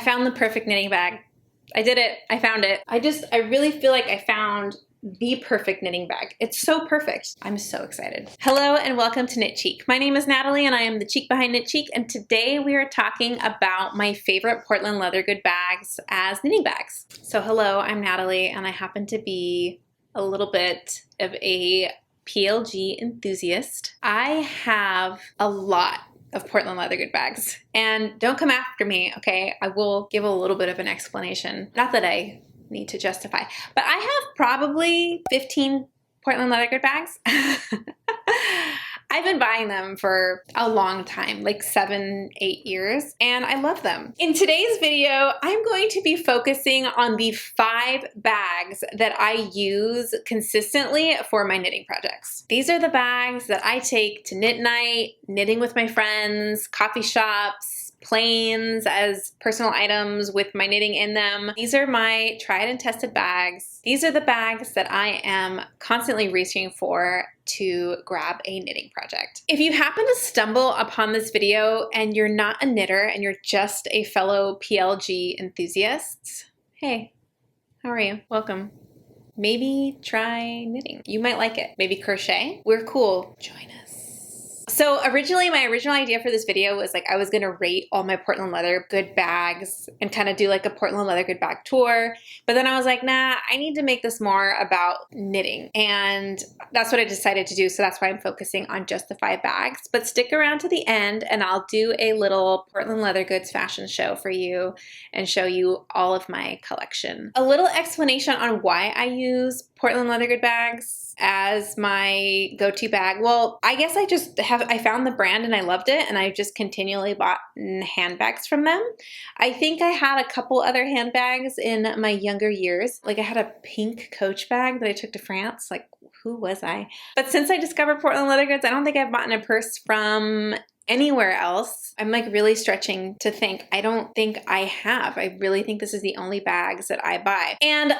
found the perfect knitting bag. I did it. I found it. I really feel like I found the perfect knitting bag. It's so perfect. I'm so excited. Hello and welcome to Knit Cheek. My name is Natalie and I am the cheek behind Knit Cheek, and today we are talking about my favorite Portland leather good bags as knitting bags. So hello, I'm Natalie and I happen to be a little bit of a PLG enthusiast. I have a lot of Portland leather good bags, and don't come after me, okay? I will give a little bit of an explanation. Not that I need to justify, but I have probably 15 Portland leather good bags. I've been buying them for a long time, like 7-8 years, and I love them. In today's video, I'm going to be focusing on the 5 bags that I use consistently for my knitting projects. These are the bags that I take to knit night, knitting with my friends, coffee shops, planes as personal items with my knitting in them. These are my tried and tested bags. These are the bags that I am constantly reaching for to grab a knitting project. If you happen to stumble upon this video and you're not a knitter and you're just a fellow PLG enthusiast, hey, how are you? Welcome. Maybe try knitting. You might like it. Maybe crochet. We're cool. Join us. So originally, my original idea for this video was like I was gonna rate all my Portland leather good bags and kind of do like a Portland leather good bag tour. But then I was like, nah, I need to make this more about knitting. And that's what I decided to do. So that's why I'm focusing on just the 5 bags. But stick around to the end and I'll do a little Portland leather goods fashion show for you and show you all of my collection. A little explanation on why I use Portland leather good bags as my go-to bag. Well, I guess I found the brand and I loved it, and I just continually bought handbags from them. I think I had a couple other handbags in my younger years. Like I had a pink Coach bag that I took to France. Like, who was I? But since I discovered Portland leather goods, I don't think I've bought a purse from anywhere else. I'm like really stretching to think. I don't think I have. I really think this is the only bags that I buy. And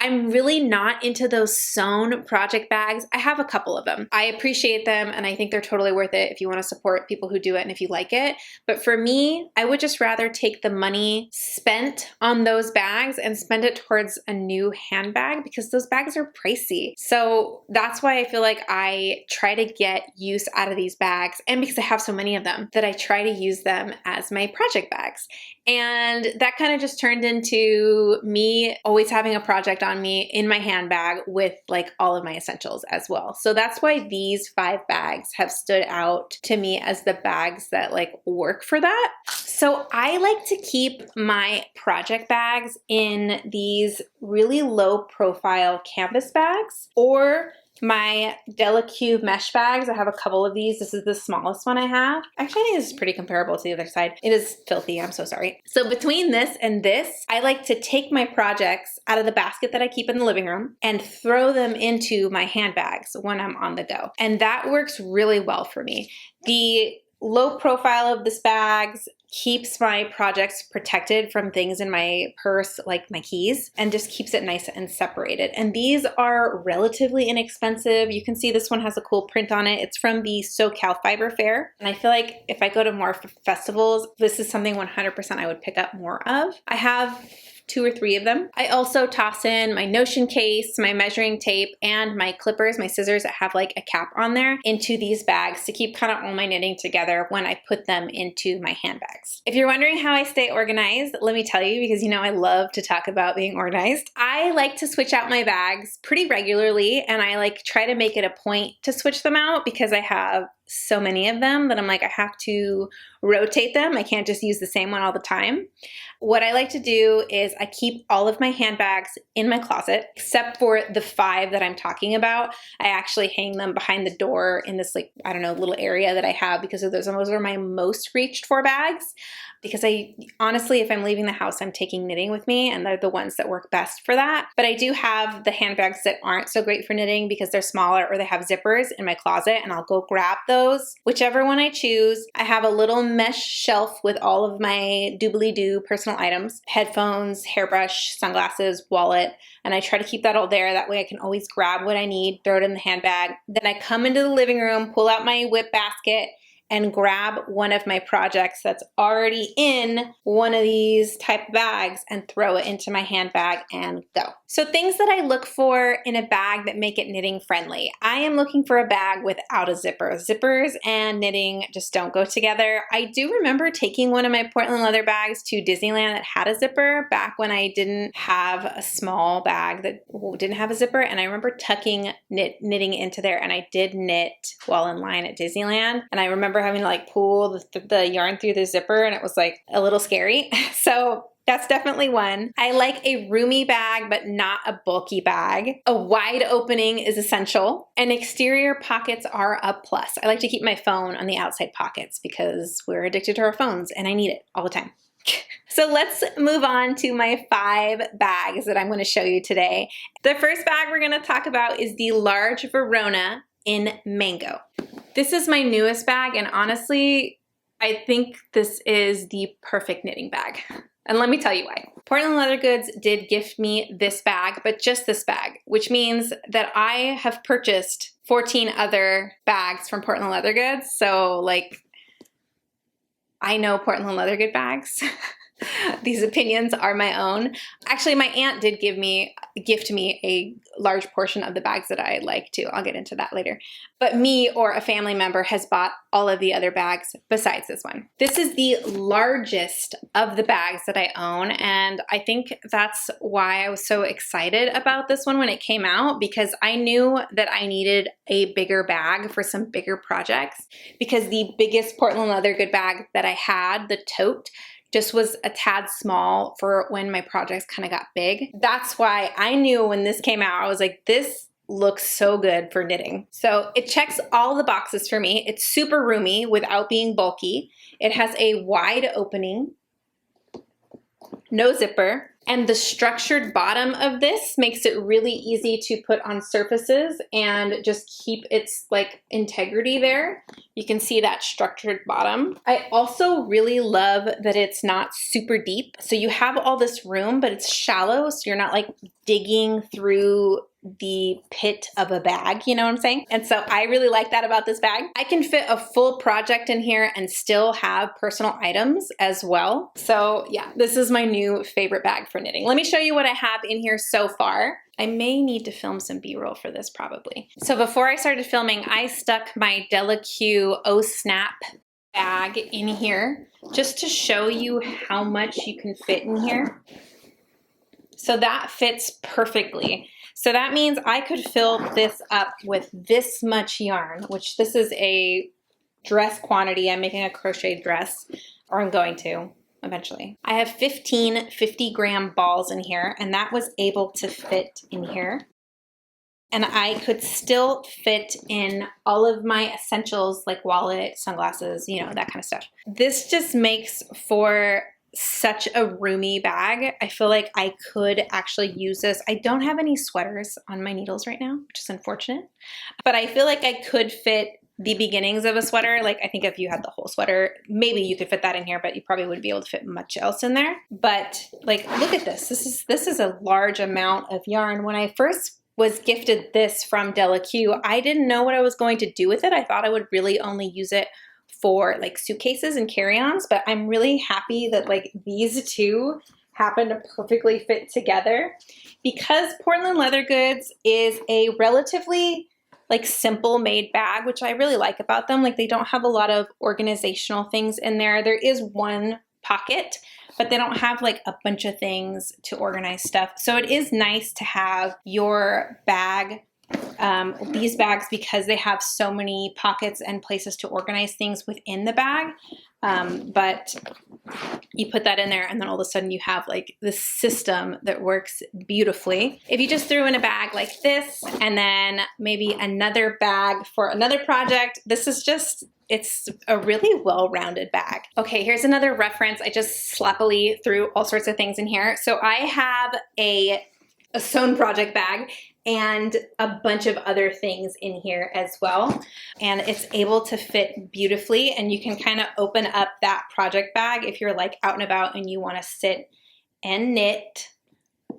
I'm really not into those sewn project bags. I have a couple of them. I appreciate them and I think they're totally worth it if you want to support people who do it and if you like it. But for me, I would just rather take the money spent on those bags and spend it towards a new handbag because those bags are pricey. So that's why I feel like I try to get use out of these bags, and because I have so many of them, that I try to use them as my project bags. And that kind of just turned into me always having a project on me in my handbag with like all of my essentials as well. So that's why these 5 bags have stood out to me as the bags that like work for that. So I like to keep my project bags in these really low profile canvas bags or my Delicube mesh bags. I have a couple of these. This is the smallest one I have. Actually, I think this is pretty comparable to the other side. It is filthy. I'm so sorry. So between this and this, I like to take my projects out of the basket that I keep in the living room and throw them into my handbags when I'm on the go. And that works really well for me. The low profile of this bags keeps my projects protected from things in my purse like my keys, and just keeps it nice and separated. And these are relatively inexpensive. You can see this one has a cool print on it. It's from the SoCal Fiber Fair. And I feel like if I go to more festivals, this is something 100% I would pick up more of. I have 2 or 3 of them. I also toss in my Notion case, my measuring tape, and my clippers, my scissors that have like a cap on there, into these bags to keep kind of all my knitting together when I put them into my handbags. If you're wondering how I stay organized, let me tell you, because you know I love to talk about being organized. I like to switch out my bags pretty regularly, and I like try to make it a point to switch them out because I have so many of them that I'm like, I have to rotate them. I can't just use the same one all the time. What I like to do is I keep all of my handbags in my closet, except for the 5 that I'm talking about. I actually hang them behind the door in this, like, I don't know, little area that I have, because of those are my most reached for bags. Because I honestly, if I'm leaving the house, I'm taking knitting with me, and they're the ones that work best for that. But I do have the handbags that aren't so great for knitting because they're smaller or they have zippers in my closet, and I'll go grab those, whichever one I choose. I have a little mesh shelf with all of my doobly-doo personal items, headphones, hairbrush, sunglasses, wallet, and I try to keep that all there. That way I can always grab what I need, throw it in the handbag. Then I come into the living room, pull out my whip basket, and grab one of my projects that's already in one of these type of bags and throw it into my handbag and go. So things that I look for in a bag that make it knitting friendly. I am looking for a bag without a zipper. Zippers and knitting just don't go together. I do remember taking one of my Portland leather bags to Disneyland that had a zipper back when I didn't have a small bag that didn't have a zipper, and I remember tucking knitting into there, and I did knit while in line at Disneyland, and I remember having to like pull the yarn through the zipper, and it was like a little scary. So that's definitely one. I like a roomy bag, but not a bulky bag. A wide opening is essential, and exterior pockets are a plus. I like to keep my phone on the outside pockets because we're addicted to our phones, and I need it all the time. So let's move on to my 5 bags that I'm going to show you today. The first bag we're going to talk about is the Large Verona in Mango. This is my newest bag, and honestly, I think this is the perfect knitting bag. And let me tell you why. Portland Leather Goods did gift me this bag, but just this bag, which means that I have purchased 14 other bags from Portland Leather Goods. So like, I know Portland Leather Good bags. These opinions are my own. Actually, my aunt did gift me a large portion of the bags that I like too. I'll get into that later. But me or a family member has bought all of the other bags besides this one. This is the largest of the bags that I own, and I think that's why I was so excited about this one when it came out, because I knew that I needed a bigger bag for some bigger projects, because the biggest Portland Leather Good bag that I had, the tote, just was a tad small for when my projects kind of got big. That's why I knew when this came out, I was like, this looks so good for knitting. So it checks all the boxes for me. It's super roomy without being bulky. It has a wide opening, no zipper, and the structured bottom of this makes it really easy to put on surfaces and just keep its like integrity there. You can see that structured bottom. I also really love that it's not super deep. So you have all this room, but it's shallow, so you're not like digging through the pit of a bag, you know what I'm saying? And so I really like that about this bag. I can fit a full project in here and still have personal items as well. So yeah, this is my new favorite bag for knitting. Let me show you what I have in here so far. I may need to film some B-roll for this probably. So before I started filming, I stuck my Delaque Oh Snap bag in here just to show you how much you can fit in here. So that fits perfectly. So that means I could fill this up with this much yarn, which this is a dress quantity. I'm making a crocheted dress, or I'm going to eventually. I have 15 50-gram balls in here, and that was able to fit in here. And I could still fit in all of my essentials like wallet, sunglasses, you know, that kind of stuff. This just makes for such a roomy bag. I feel like I could actually use this. I don't have any sweaters on my needles right now, which is unfortunate, but I feel like I could fit the beginnings of a sweater. Like I think if you had the whole sweater, maybe you could fit that in here, but you probably wouldn't be able to fit much else in there. But like, look at this. This is a large amount of yarn. When I first was gifted this from Delaque, I didn't know what I was going to do with it. I thought I would really only use it for like suitcases and carry-ons, but I'm really happy that like these two happen to perfectly fit together, because Portland Leather Goods is a relatively like simple made bag, which I really like about them. Like they don't have a lot of organizational things in there. There is one pocket, but they don't have like a bunch of things to organize stuff. So it is nice to have your bag, these bags, because they have so many pockets and places to organize things within the bag. But you put that in there and then all of a sudden you have like this system that works beautifully. If you just threw in a bag like this and then maybe another bag for another project, this is just, it's a really well-rounded bag. Okay, here's another reference. I just sloppily threw all sorts of things in here. So I have a sewn project bag and a bunch of other things in here as well. And it's able to fit beautifully, and you can kind of open up that project bag if you're like out and about and you want to sit and knit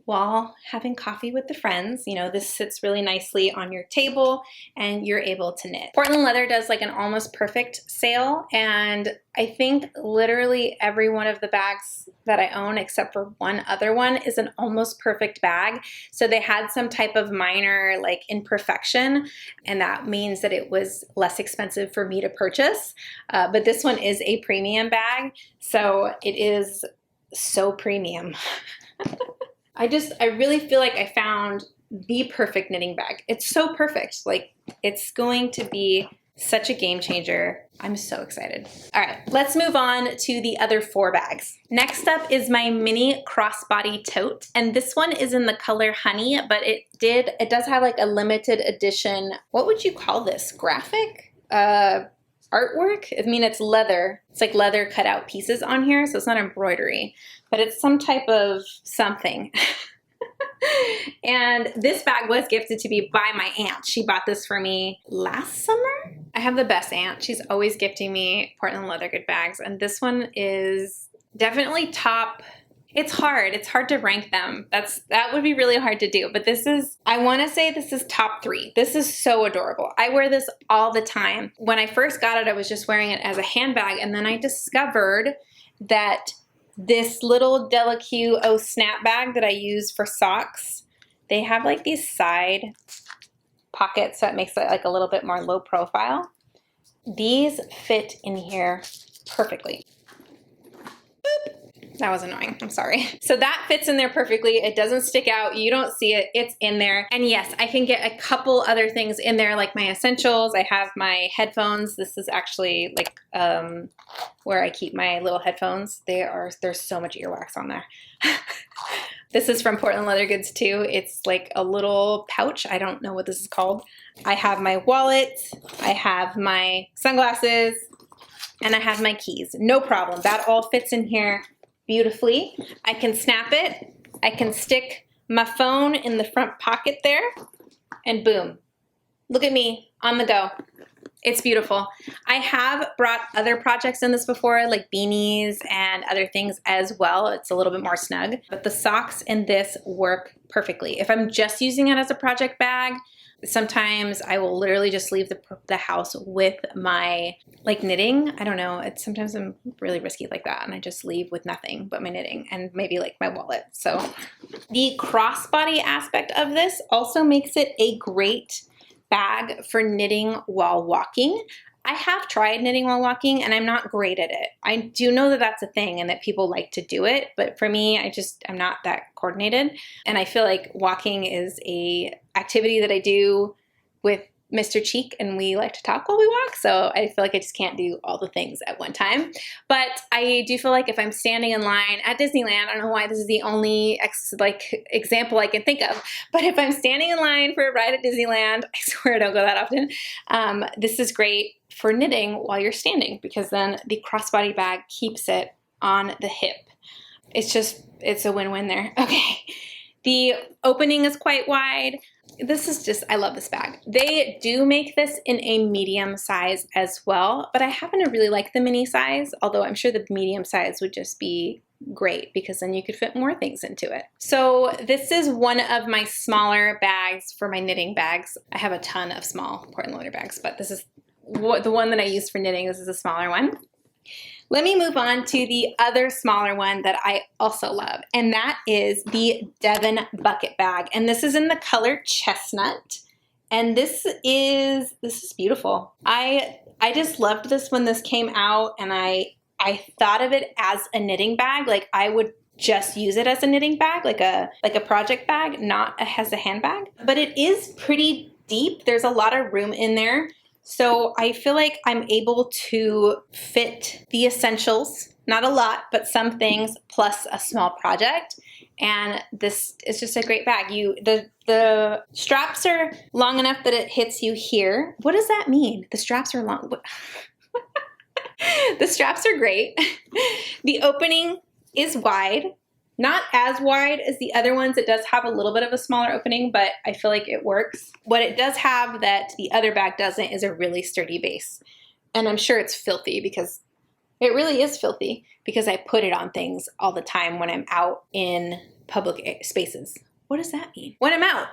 while having coffee with the friends. You know, this sits really nicely on your table and you're able to knit. Portland Leather does like an almost perfect sale, and I think literally every one of the bags that I own, except for one other one, is an almost perfect bag. So they had some type of minor like imperfection, and that means that it was less expensive for me to purchase. But this one is a premium bag, so it is so premium. I really feel like I found the perfect knitting bag. It's so perfect. Like, it's going to be such a game changer. I'm so excited. All right, let's move on to the other 4 bags. Next up is my mini crossbody tote. And this one is in the color Honey, but it does have like a limited edition, what would you call this? Graphic? Artwork? I mean, it's leather. It's like leather cut out pieces on here, so it's not embroidery, but it's some type of something. And this bag was gifted to me by my aunt. She bought this for me last summer. I have the best aunt. She's always gifting me Portland Leather Good bags, and this one is definitely top. It's hard to rank them. That would be really hard to do, but I wanna say this is top 3. This is so adorable. I wear this all the time. When I first got it, I was just wearing it as a handbag, and then I discovered that this little Delicue snap bag that I use for socks, they have like these side pockets, so it makes it like a little bit more low profile. These fit in here perfectly. Boop. That was annoying, I'm sorry. So that fits in there perfectly. It doesn't stick out, you don't see it, it's in there. And yes, I can get a couple other things in there, like my essentials. I have my headphones. This is actually like where I keep my little headphones. There's so much earwax on there. This is from Portland Leather Goods too. It's like a little pouch. I don't know what this is called. I have my wallet, I have my sunglasses, and I have my keys. No problem, that all fits in here beautifully. I can snap it. I can stick my phone in the front pocket there, and boom. Look at me on the go. It's beautiful. I have brought other projects in this before, like beanies and other things as well. It's a little bit more snug, but the socks in this work perfectly. If I'm just using it as a project bag, sometimes I will literally just leave the house with my like knitting. I don't know. Sometimes I'm really risky like that, and I just leave with nothing but my knitting and maybe like my wallet. So the crossbody aspect of this also makes it a great bag for knitting while walking. I have tried knitting while walking, and I'm not great at it. I do know that that's a thing and that people like to do it, but for me, I'm not that coordinated. And I feel like walking is a activity that I do with Mr. Cheek, and we like to talk while we walk, so I feel like I just can't do all the things at one time. But I do feel like if I'm standing in line at Disneyland, I don't know why this is the only example I can think of, but if I'm standing in line for a ride at Disneyland, I swear I don't go that often, this is great for knitting while you're standing, because then the crossbody bag keeps it on the hip. It's a win-win there. Okay, the opening is quite wide. I love this bag. They do make this in a medium size as well, but I happen to really like the mini size, although I'm sure the medium size would just be great because then you could fit more things into it. So this is one of my smaller bags for my knitting bags. I have a ton of small Portland Leather bags, but this is the one that I use for knitting. This is a smaller one. Let me move on to the other smaller one that I also love, and that is the Devan bucket bag. And this is in the color Chestnut, and this is beautiful. I just loved this when this came out, and I thought of it as a knitting bag. Like, I would just use it as a knitting bag, like a project bag, not as a handbag. But it is pretty deep. There's a lot of room in there. So I feel like I'm able to fit the essentials, not a lot, but some things, plus a small project. And this is just a great bag. The straps are long enough that it hits you here. What does that mean? The straps are long. The straps are great. The opening is wide. Not as wide as the other ones. It does have a little bit of a smaller opening, but I feel like it works. What it does have that the other bag doesn't is a really sturdy base. And I'm sure it's filthy, because it really is filthy, because I put it on things all the time when I'm out in public spaces. What does that mean? When I'm out,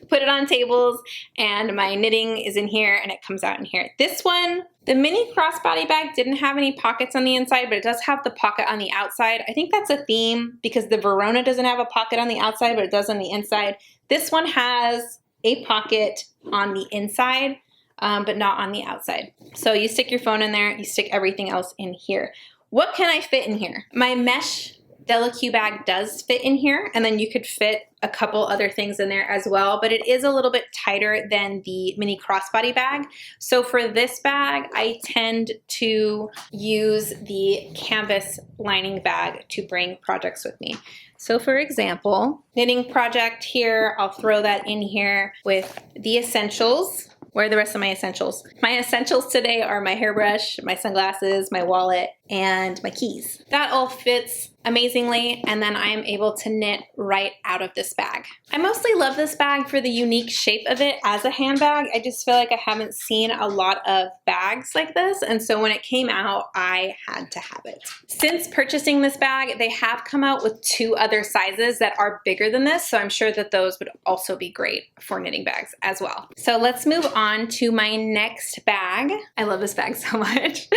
put it on tables, and my knitting is in here and it comes out in here. This one, the mini crossbody bag didn't have any pockets on the inside, but it does have the pocket on the outside. I think that's a theme because the Verona doesn't have a pocket on the outside, but it does on the inside. This one has a pocket on the inside, but not on the outside. So you stick your phone in there, you stick everything else in here. What can I fit in here? My mesh Delaque bag does fit in here, and then you could fit a couple other things in there as well, but it is a little bit tighter than the mini crossbody bag. So for this bag, I tend to use the canvas lining bag to bring projects with me. So for example, knitting project here, I'll throw that in here with the essentials. Where are the rest of my essentials? My essentials today are my hairbrush, my sunglasses, my wallet, and my keys. That all fits amazingly, and then I am able to knit right out of this bag. I mostly love this bag for the unique shape of it as a handbag. I just feel like I haven't seen a lot of bags like this, and so when it came out, I had to have it. Since purchasing this bag, they have come out with 2 other sizes that are bigger than this, so I'm sure that those would also be great for knitting bags as well. So let's move on to my next bag. I love this bag so much.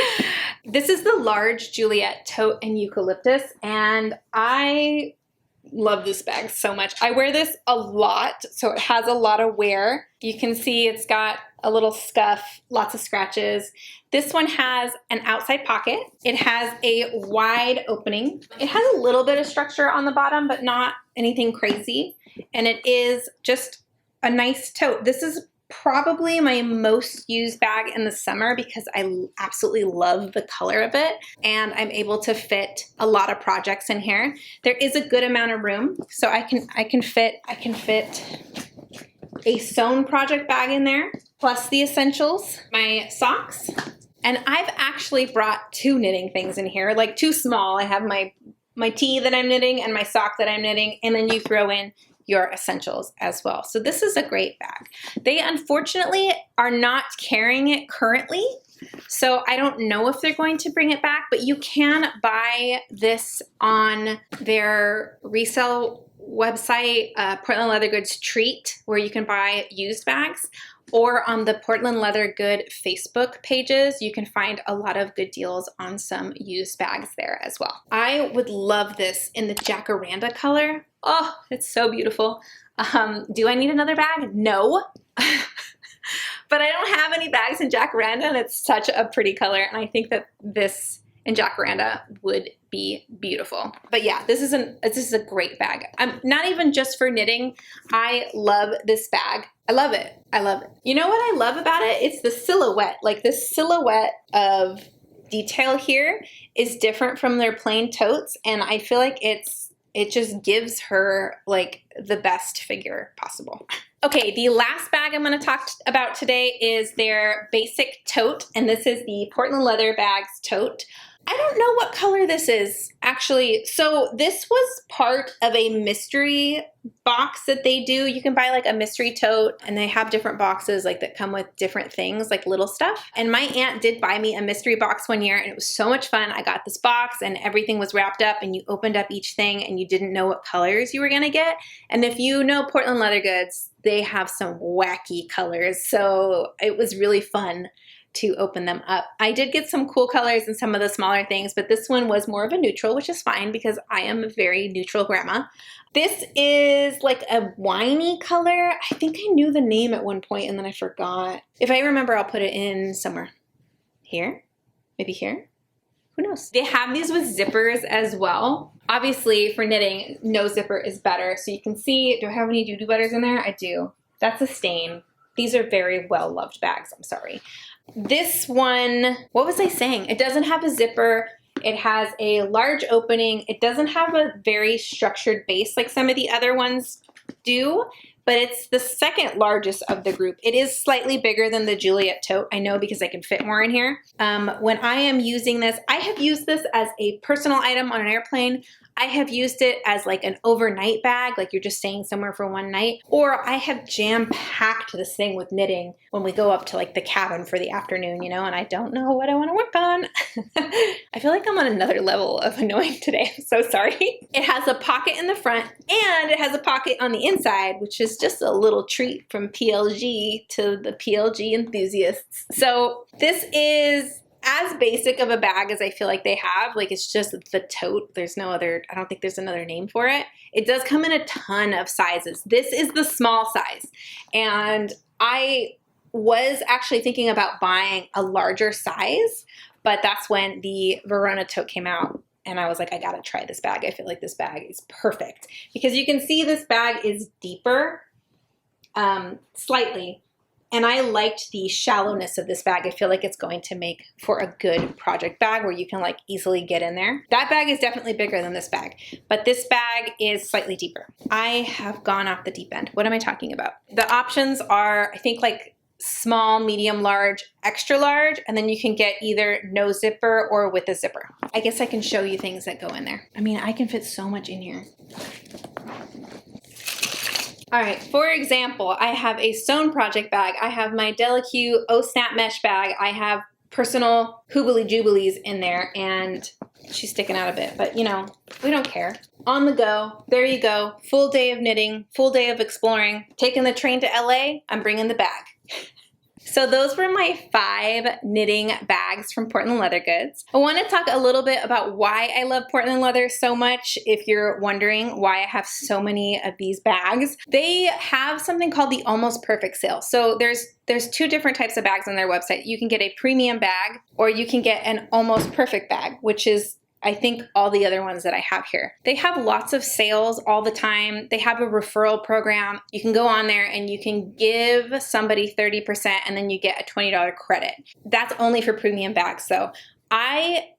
This is the Large Juliette Tote in Eucalyptus, and I love this bag so much. I wear this a lot, so it has a lot of wear. You can see it's got a little scuff, lots of scratches. This one has an outside pocket. It has a wide opening. It has a little bit of structure on the bottom, but not anything crazy. And it is just a nice tote. This is probably my most used bag in the summer because I absolutely love the color of it, and I'm able to fit a lot of projects in here. There is a good amount of room, so I can fit a sewn project bag in there, plus the essentials, my socks, and I've actually brought 2 knitting things in here, like 2 small. I have my tee that I'm knitting and my sock that I'm knitting, and then you throw in your essentials as well. So this is a great bag. They unfortunately are not carrying it currently, so I don't know if they're going to bring it back, but you can buy this on their resale website, Portland Leather Goods Treat, where you can buy used bags, or on the Portland Leather Good Facebook pages, you can find a lot of good deals on some used bags there as well. I would love this in the jacaranda color. Oh, it's so beautiful. Do I need another bag? No. But I don't have any bags in jacaranda, and it's such a pretty color, and I think that this in jacaranda would be beautiful. But yeah, this is a great bag. Not even just for knitting. I love this bag. I love it. I love it. You know what I love about it? It's the silhouette. Like this silhouette of detail here is different from their plain totes, and I feel like it just gives her like the best figure possible. Okay, the last bag I'm going to talk about today is their basic tote, and this is the Portland Leather Bags tote. I don't know what color this is, actually. So this was part of a mystery box that they do. You can buy like a mystery tote, and they have different boxes like that come with different things, like little stuff. And my aunt did buy me a mystery box one year, and it was so much fun. I got this box and everything was wrapped up, and you opened up each thing and you didn't know what colors you were gonna get. And if you know Portland Leather Goods, they have some wacky colors. So it was really fun to open them up. I did get some cool colors in some of the smaller things, but this one was more of a neutral, which is fine because I am a very neutral grandma. This is like a winey color. I think I knew the name at one point and then I forgot. If I remember, I'll put it in somewhere. Here? Maybe here? Who knows? They have these with zippers as well. Obviously, for knitting, no zipper is better. So you can see, do I have any doo-doo butters in there? I do. That's a stain. These are very well-loved bags, I'm sorry. This one, what was I saying? It doesn't have a zipper. It has a large opening. It doesn't have a very structured base like some of the other ones do, but it's the second largest of the group. It is slightly bigger than the Juliette tote. I know because I can fit more in here. When I am using this, I have used this as a personal item on an airplane. I have used it as like an overnight bag, like you're just staying somewhere for one night, or I have jam-packed this thing with knitting when we go up to like the cabin for the afternoon, you know, and I don't know what I want to work on. I feel like I'm on another level of annoying today. I'm so sorry. It has a pocket in the front and it has a pocket on the inside, which is just a little treat from PLG to the PLG enthusiasts. So this is as basic of a bag as I feel like they have. Like, it's just the tote. There's no other, I don't think there's another name for it. It does come in a ton of sizes. This is the small size. And I was actually thinking about buying a larger size, but that's when the Verona Tote came out. And I was like, I gotta try this bag. I feel like this bag is perfect. Because you can see this bag is deeper, slightly. And I liked the shallowness of this bag. I feel like it's going to make for a good project bag where you can like easily get in there. That bag is definitely bigger than this bag, but this bag is slightly deeper. I have gone off the deep end. What am I talking about? The options are, I think, like small, medium, large, extra large, and then you can get either no zipper or with a zipper. I guess I can show you things that go in there. I mean, I can fit so much in here. All right, for example, I have a sewn project bag. I have my Delicue Oh Snap mesh bag. I have personal hoobly jubilees in there, and she's sticking out a bit, but you know, we don't care. On the go, there you go. Full day of knitting, full day of exploring. Taking the train to LA, I'm bringing the bag. So those were my 5 knitting bags from Portland Leather Goods. I want to talk a little bit about why I love Portland Leather so much. If you're wondering why I have so many of these bags, they have something called the Almost Perfect sale. So there's 2 different types of bags on their website. You can get a premium bag or you can get an Almost Perfect bag, which is, I think, all the other ones that I have here. They have lots of sales all the time. They have a referral program. You can go on there and you can give somebody 30% and then you get a $20 credit. That's only for premium bags. So I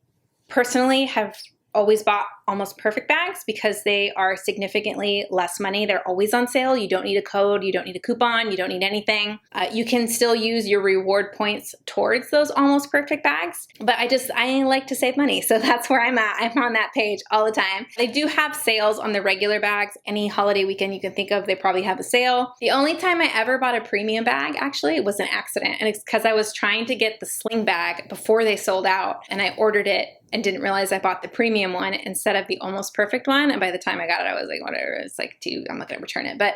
personally have always bought Almost Perfect bags because they are significantly less money. They're always on sale. You don't need a code, you don't need a coupon, you don't need anything. You can still use your reward points towards those Almost Perfect bags, but I like to save money. So that's where I'm at. I'm on that page all the time. They do have sales on the regular bags. Any holiday weekend you can think of, they probably have a sale. The only time I ever bought a premium bag actually was an accident, and it's because I was trying to get the sling bag before they sold out, and I ordered it and didn't realize I bought the premium one instead of the Almost Perfect one. And by the time I got it, I was like, whatever, it's like I'm not gonna return it. But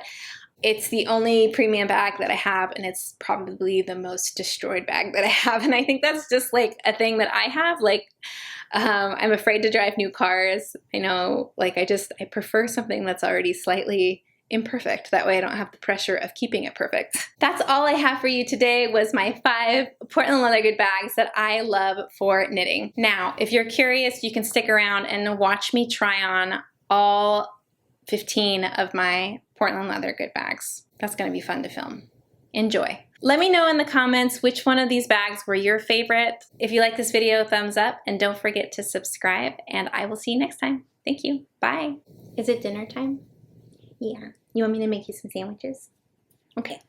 it's the only premium bag that I have, and it's probably the most destroyed bag that I have. And I think that's just like a thing that I have. Like, I'm afraid to drive new cars. I know, like, I prefer something that's already slightly imperfect. That way I don't have the pressure of keeping it perfect. That's all I have for you today was my 5 Portland Leather Good bags that I love for knitting. Now, if you're curious, you can stick around and watch me try on all 15 of my Portland Leather Good bags. That's gonna be fun to film. Enjoy. Let me know in the comments which one of these bags were your favorite. If you like this video, thumbs up, and don't forget to subscribe, and I will see you next time. Thank you. Bye. Is it dinner time? Yeah. You want me to make you some sandwiches? Okay.